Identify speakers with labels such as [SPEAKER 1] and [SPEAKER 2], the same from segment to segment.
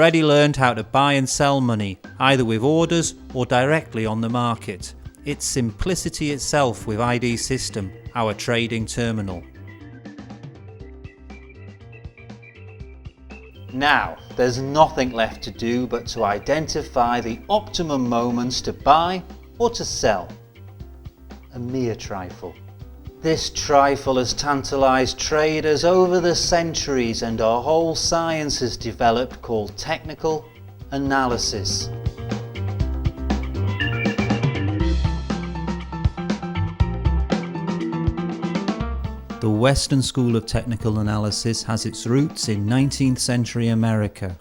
[SPEAKER 1] already learned how to buy and sell money, either with orders or directly on the market. It's simplicity itself with ID System, our trading terminal. Now, there's nothing left to do but to identify the optimum moments to buy or to sell. A mere trifle. This trifle has tantalized traders over the centuries, and a whole science has developed called technical analysis. The Western School of Technical Analysis has its roots in 19th century America.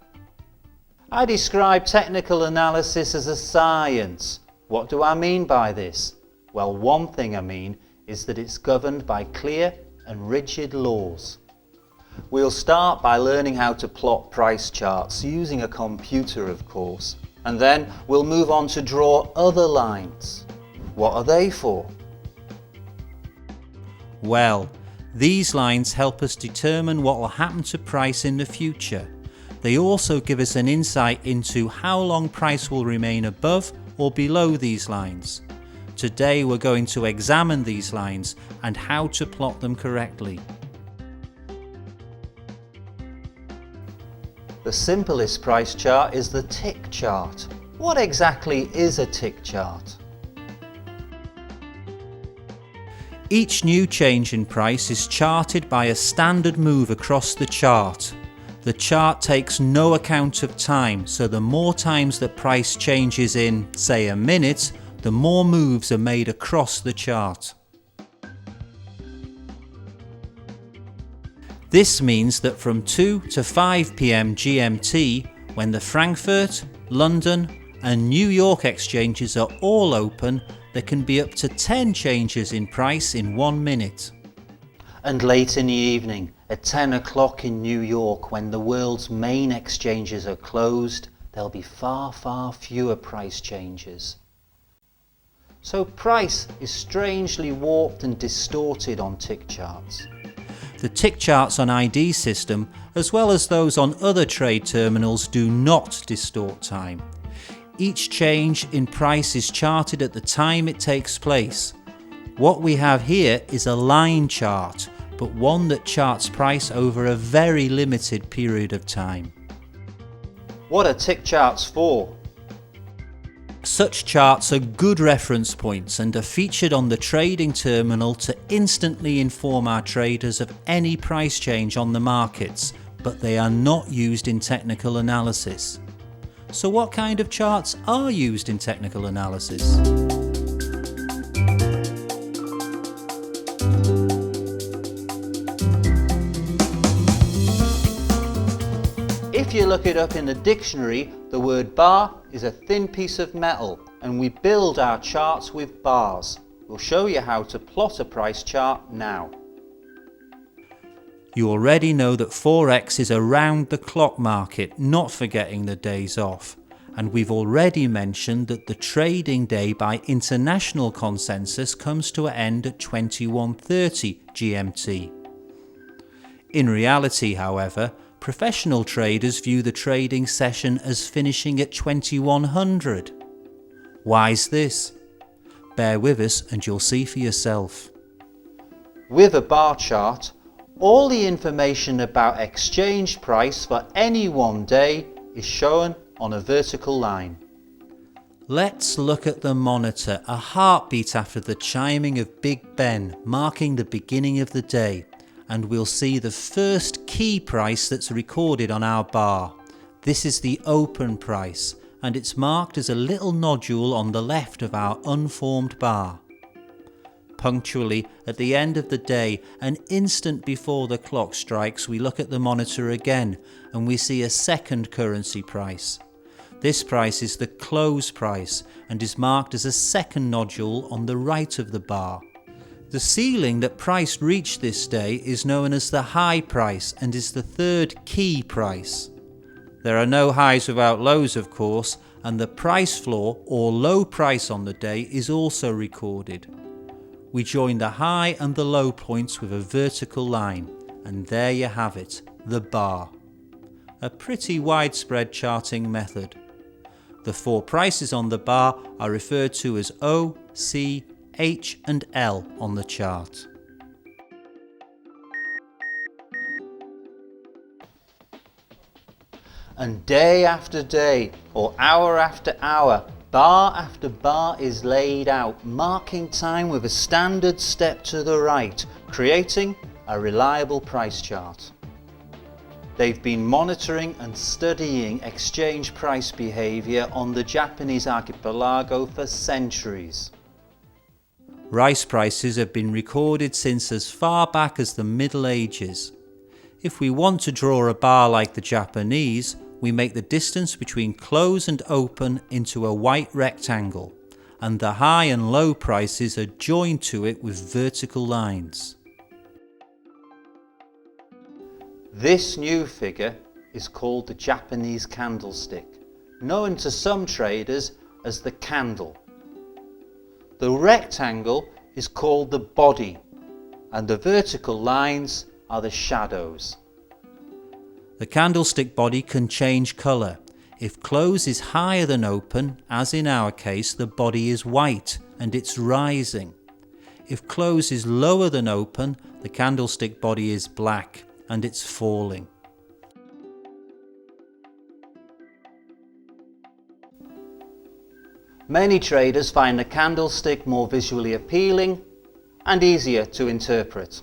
[SPEAKER 1] I describe technical analysis as a science. What do I mean by this? Well, one thing I mean is that it's governed by clear and rigid laws. We'll start by learning how to plot price charts using a computer, of course, and then we'll move on to draw other lines. What are they for? Well, these lines help us determine what will happen to price in the future. They also give us an insight into how long price will remain above or below these lines. Today we're going to examine these lines and how to plot them correctly. The simplest price chart is the tick chart. What exactly is a tick chart? Each new change in price is charted by a standard move across the chart. The chart takes no account of time, so the more times that price changes in, say, a minute, the more moves are made across the chart. This means that from 2 to 5 p.m. GMT, when the Frankfurt, London and New York exchanges are all open, there can be up to 10 changes in price in 1 minute. And late in the evening, at 10 o'clock in New York, when the world's main exchanges are closed, there'll be far fewer price changes. So price is strangely warped and distorted on tick charts. The tick charts on ID System, as well as those on other trade terminals, do not distort time. Each change in price is charted at the time it takes place. What we have here is a line chart, but one that charts price over a very limited period of time. What are tick charts for? Such charts are good reference points and are featured on the trading terminal to instantly inform our traders of any price change on the markets, but they are not used in technical analysis. So what kind of charts are used in technical analysis? If you look it up in the dictionary, the word bar is a thin piece of metal, and we build our charts with bars. We'll show you how to plot a price chart now. You already know that Forex is a round-the-clock market, not forgetting the days off. And we've already mentioned that the trading day by international consensus comes to an end at 21:30 GMT. In reality, however, professional traders view the trading session as finishing at 2100. Why's this? Bear with us and you'll see for yourself. With a bar chart, all the information about exchange price for any one day is shown on a vertical line. Let's look at the monitor, a heartbeat after the chiming of Big Ben, marking the beginning of the day, and we'll see the first key price that's recorded on our bar. This is the open price, and it's marked as a little nodule on the left of our unformed bar. Punctually at the end of the day, an instant before the clock strikes, we look at the monitor again and we see a second currency price. This price is the close price and is marked as a second nodule on the right of the bar. The ceiling that price reached this day is known as the high price and is the third key price. There are no highs without lows, of course, and the price floor or low price on the day is also recorded. We join the high and the low points with a vertical line, and there you have it, the bar. a pretty widespread charting method. The 4 prices on the bar are referred to as O, C, H and L on the chart. And day after day, or hour after hour, bar after bar is laid out, marking time with a standard step to the right, creating a reliable price chart. They've been monitoring and studying exchange price behaviour on the Japanese archipelago for centuries. Rice prices have been recorded since as far back as the Middle Ages. If we want to draw a bar like the Japanese, we make the distance between close and open into a white rectangle, and the high and low prices are joined to it with vertical lines. This new figure is called the Japanese candlestick, known to some traders as the candle. The rectangle is called the body, and the vertical lines are the shadows. The candlestick body can change colour. If close is higher than open, as in our case, the body is white and it's rising. If close is lower than open, the candlestick body is black and it's falling. Many traders find the candlestick more visually appealing and easier to interpret.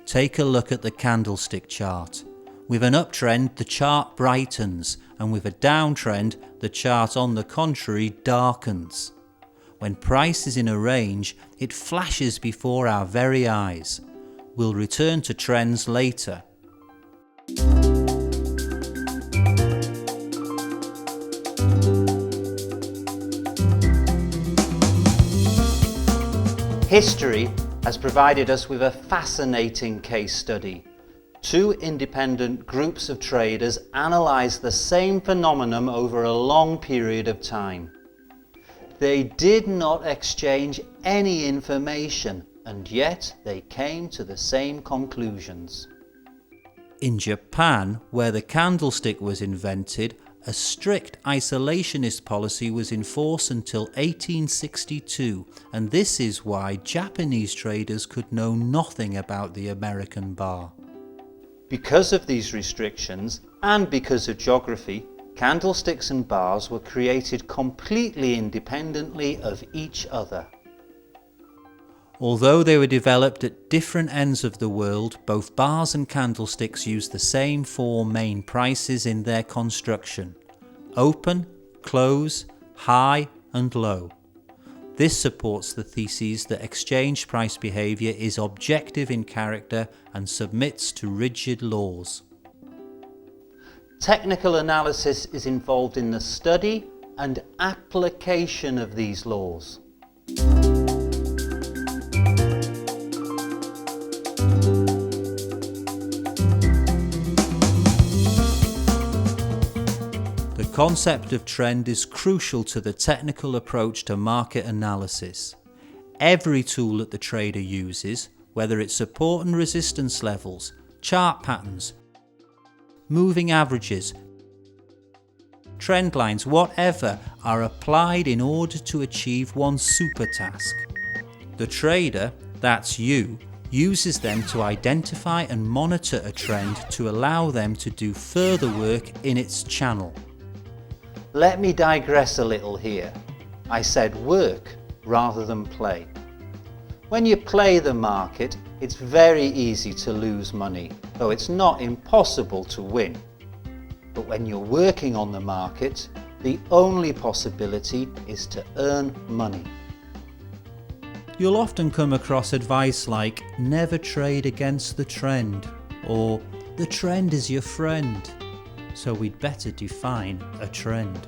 [SPEAKER 1] Take a look at the candlestick chart. With an uptrend, the chart brightens, and with a downtrend, the chart on the contrary darkens. When price is in a range, it flashes before our very eyes. We'll return to trends later. History has provided us with a fascinating case study. 2 independent groups of traders analysed the same phenomenon over a long period of time. They did not exchange any information, and yet they came to the same conclusions. In Japan, where the candlestick was invented, a strict isolationist policy was in force until 1862, and this is why Japanese traders could know nothing about the American bar. Because of these restrictions, and because of geography, candlesticks and bars were created completely independently of each other. Although they were developed at different ends of the world, both bars and candlesticks use the same 4 main prices in their construction: open, close, high and low. This supports the thesis that exchange price behaviour is objective in character and submits to rigid laws. Technical analysis is involved in the study and application of these laws. The concept of trend is crucial to the technical approach to market analysis. Every tool that the trader uses, whether it's support and resistance levels, chart patterns, moving averages, trend lines, whatever, are applied in order to achieve one super task. The trader, that's you, uses them to identify and monitor a trend to allow them to do further work in its channel. Let me digress a little here. I said work rather than play. When you play the market, it's very easy to lose money, though it's not impossible to win. But when you're working on the market, the only possibility is to earn money. You'll often come across advice like, never trade against the trend, or the trend is your friend. So we'd better define a trend.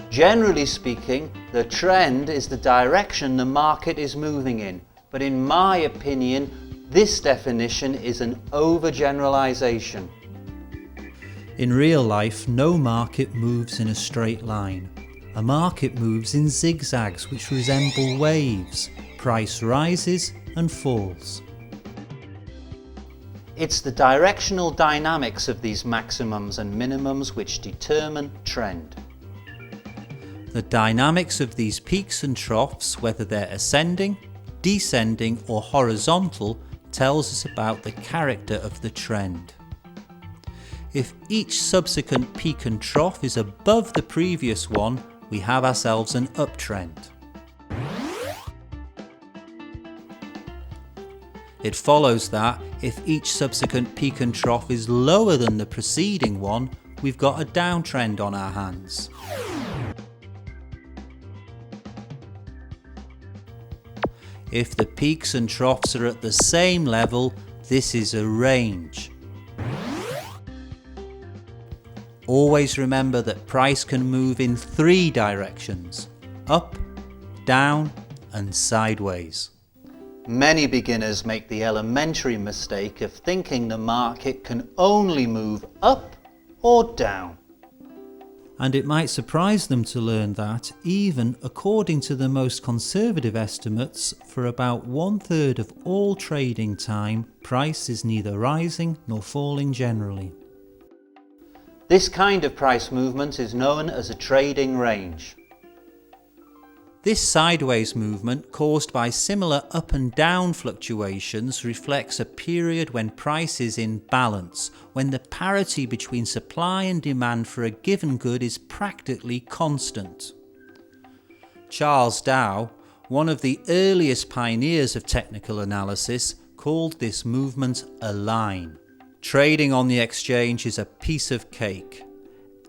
[SPEAKER 1] Generally speaking, the trend is the direction the market is moving in, but in my opinion, this definition is an overgeneralization. In real life, no market moves in a straight line. A market moves in zigzags which resemble waves. Price rises and falls. It's the directional dynamics of these maximums and minimums which determine trend. The dynamics of these peaks and troughs, whether they're ascending, descending or horizontal, tells us about the character of the trend. If each subsequent peak and trough is above the previous one, we have ourselves an uptrend. It follows that if each subsequent peak and trough is lower than the preceding one, we've got a downtrend on our hands. If the peaks and troughs are at the same level, this is a range. Always remember that price can move in 3 directions: up, down and sideways. Many beginners make the elementary mistake of thinking the market can only move up or down. And it might surprise them to learn that, even according to the most conservative estimates, for about 1/3 of all trading time, price is neither rising nor falling generally. This kind of price movement is known as a trading range. This sideways movement, caused by similar up and down fluctuations, reflects a period when price is in balance, when the parity between supply and demand for a given good is practically constant. Charles Dow, one of the earliest pioneers of technical analysis, called this movement a line. Trading on the exchange is a piece of cake.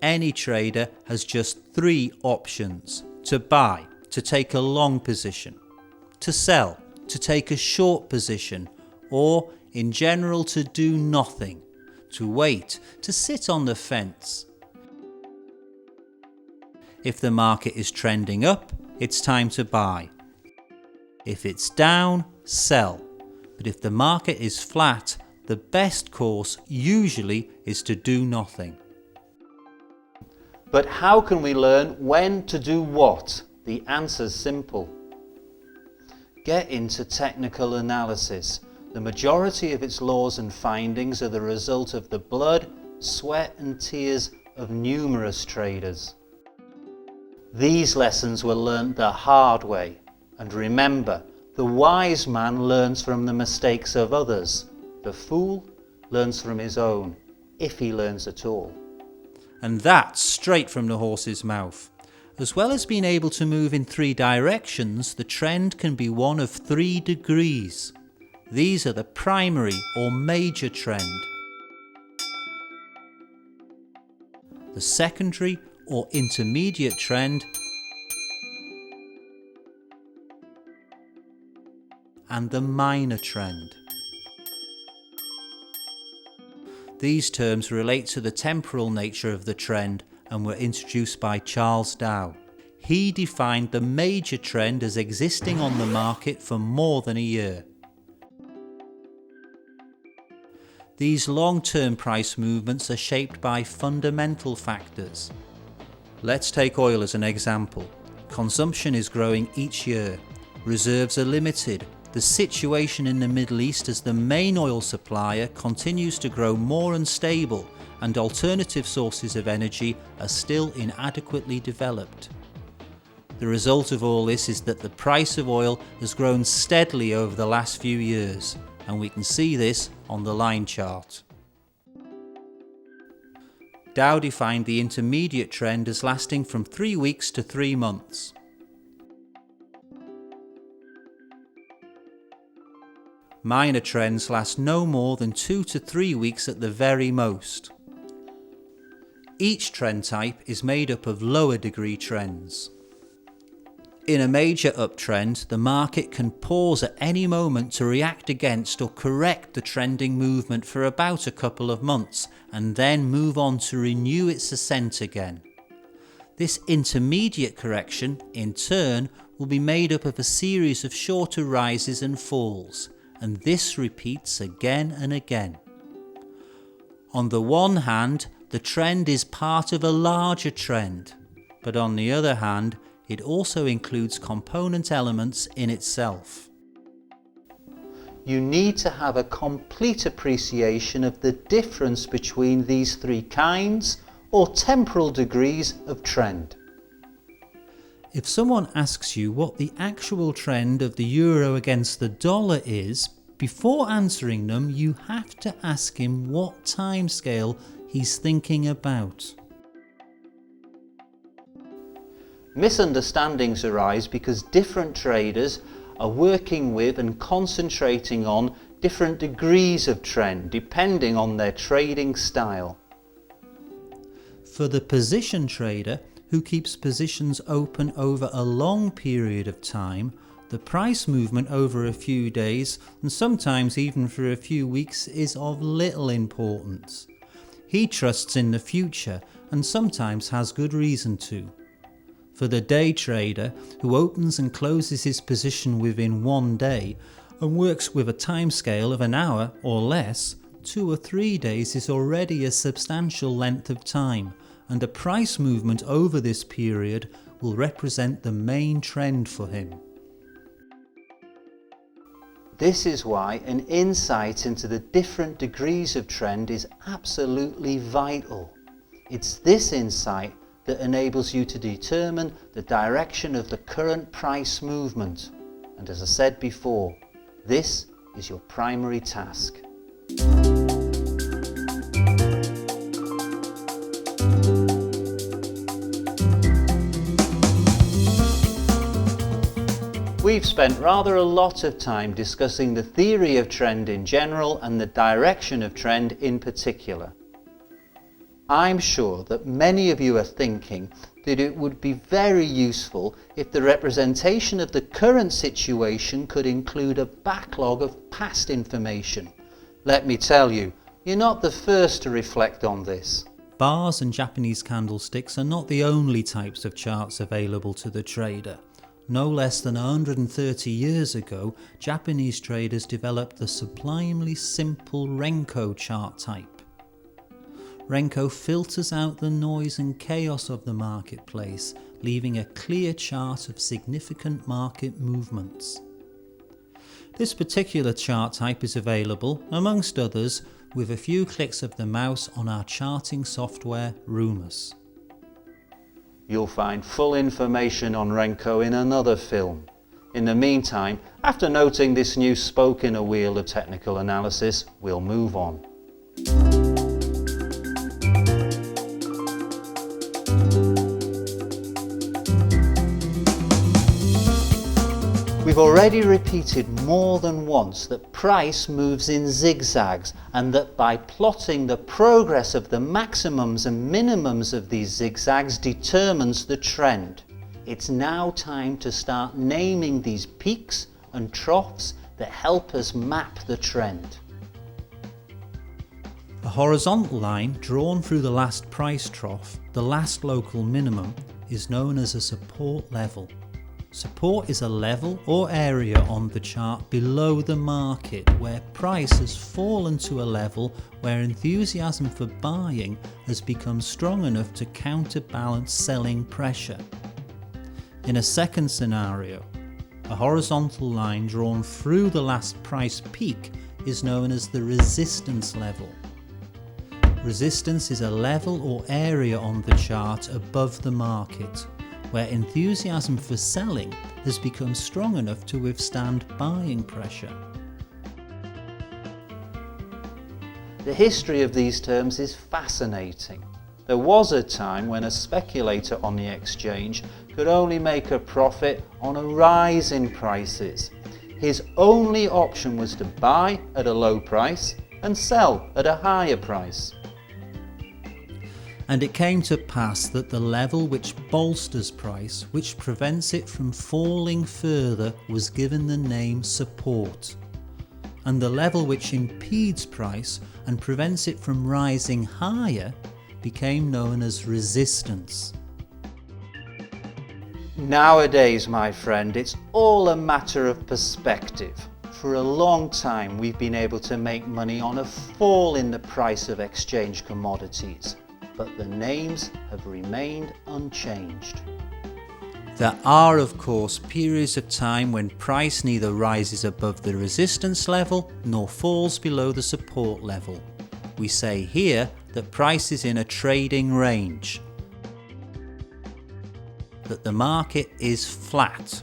[SPEAKER 1] Any trader has just 3 options: to buy, to take a long position; to sell, to take a short position; or, in general, to do nothing, to wait, to sit on the fence. If the market is trending up, it's time to buy. If it's down, sell. But if the market is flat, the best course usually is to do nothing. But how can we learn when to do what? The answer's simple. Get into technical analysis. The majority of its laws and findings are the result of the blood, sweat and tears of numerous traders. These lessons were learnt the hard way. And remember, the wise man learns from the mistakes of others. The fool learns from his own, if he learns at all. And that's straight from the horse's mouth. As well as being able to move in 3 directions, the trend can be one of 3 degrees. These are the primary or major trend, the secondary or intermediate trend, and the minor trend. These terms relate to the temporal nature of the trend and were introduced by Charles Dow. He defined the major trend as existing on the market for more than a year. These long-term price movements are shaped by fundamental factors. Let's take oil as an example. Consumption is growing each year. Reserves are limited. The situation in the Middle East as the main oil supplier continues to grow more unstable, and alternative sources of energy are still inadequately developed. The result of all this is that the price of oil has grown steadily over the last few years, and we can see this on the line chart. Dow defined the intermediate trend as lasting from 3 weeks to 3 months. Minor trends last no more than 2 to 3 weeks at the very most. Each trend type is made up of lower degree trends. In a major uptrend, the market can pause at any moment to react against or correct the trending movement for about a couple of months, and then move on to renew its ascent again. This intermediate correction, in turn, will be made up of a series of shorter rises and falls, and this repeats again and again. On the one hand, the trend is part of a larger trend, but on the other hand, it also includes component elements in itself. you need to have a complete appreciation of the difference between these three kinds or temporal degrees of trend. If someone asks you what the actual trend of the euro against the dollar is, before answering them you have to ask him what timescale he's thinking about. Misunderstandings arise because different traders are working with and concentrating on different degrees of trend depending on their trading style. For the position trader who keeps positions open over a long period of time, the price movement over a few days and sometimes even for a few weeks is of little importance. He trusts in the future and sometimes has good reason to. For the day trader who opens and closes his position within one day and works with a timescale of an hour or less, 2 or 3 days is already a substantial length of time, and a price movement over this period will represent the main trend for him. This is why an insight into the different degrees of trend is absolutely vital. It's this insight that enables you to determine the direction of the current price movement. And as I said before, this is your primary task. We've spent rather a lot of time discussing the theory of trend in general and the direction of trend in particular. I'm sure that many of you are thinking that it would be very useful if the representation of the current situation could include a backlog of past information. Let me tell you, you're not the first to reflect on this. Bars and Japanese candlesticks are not the only types of charts available to the trader. No less than 130 years ago, Japanese traders developed the sublimely simple Renko chart type. Renko filters out the noise and chaos of the marketplace, leaving a clear chart of significant market movements. This particular chart type is available, amongst others, with a few clicks of the mouse on our charting software Rumus. You'll find full information on Renko in another film. In the meantime, after noting this new spoke in a wheel of technical analysis, we'll move on. We've already repeated more than once that price moves in zigzags and that by plotting the progress of the maximums and minimums of these zigzags determines the trend. It's now time to start naming these peaks and troughs that help us map the trend. A horizontal line drawn through the last price trough, the last local minimum, is known as a support level. Support is a level or area on the chart below the market where price has fallen to a level where enthusiasm for buying has become strong enough to counterbalance selling pressure. In a second scenario, a horizontal line drawn through the last price peak is known as the resistance level. Resistance is a level or area on the chart above the market, where enthusiasm for selling has become strong enough to withstand buying pressure. The history of these terms is fascinating. There was a time when a speculator on the exchange could only make a profit on a rise in prices. His only option was to buy at a low price and sell at a higher price. And it came to pass that the level which bolsters price, which prevents it from falling further, was given the name support. And the level which impedes price and prevents it from rising higher became known as resistance. Nowadays, my friend, it's all a matter of perspective. For a long time we've been able to make money on a fall in the price of exchange commodities, but the names have remained unchanged. There are of course periods of time when price neither rises above the resistance level nor falls below the support level. We say here that price is in a trading range, that the market is flat.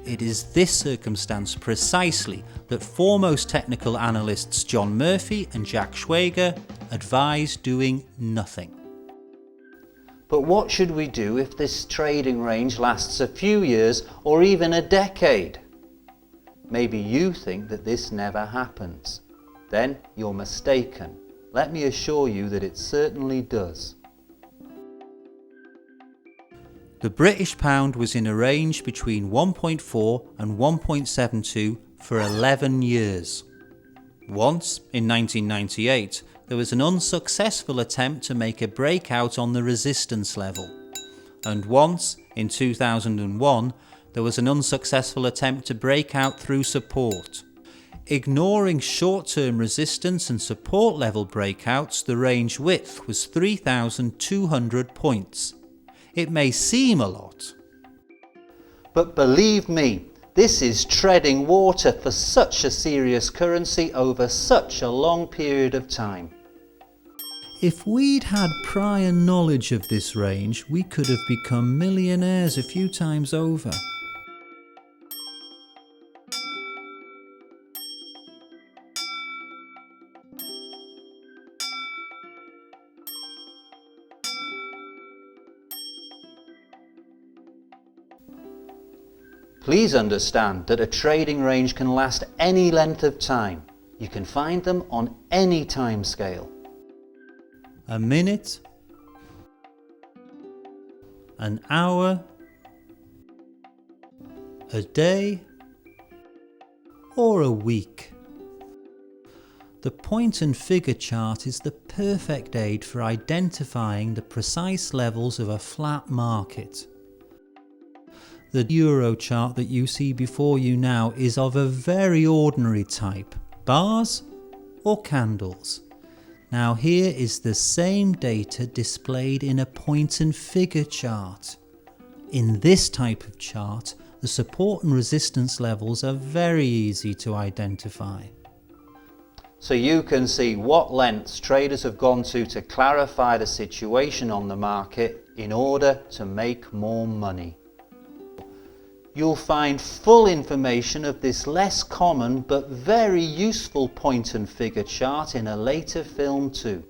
[SPEAKER 1] It is this circumstance precisely that foremost technical analysts John Murphy and Jack Schwager advise doing nothing. But what should we do if this trading range lasts a few years or even a decade? Maybe you think that this never happens. Then you're mistaken. Let me assure you that it certainly does. The British pound was in a range between 1.4 and 1.72 for 11 years. Once, in 1998, there was an unsuccessful attempt to make a breakout on the resistance level. And once, in 2001, there was an unsuccessful attempt to break out through support. Ignoring short-term resistance and support level breakouts, the range width was 3,200 points. It may seem a lot, but believe me, this is treading water for such a serious currency over such a long period of time. If we'd had prior knowledge of this range, we could have become millionaires a few times over. Please understand that a trading range can last any length of time. You can find them on any time scale. A minute, an hour, a day, or a week. The point and figure chart is the perfect aid for identifying the precise levels of a flat market. The Euro chart that you see before you now is of a very ordinary type, bars or candles. Now here is the same data displayed in a point and figure chart. In this type of chart, the support and resistance levels are very easy to identify. So you can see what lengths traders have gone to clarify the situation on the market in order to make more money. You'll find full information of this less common but very useful point and figure chart in a later film too.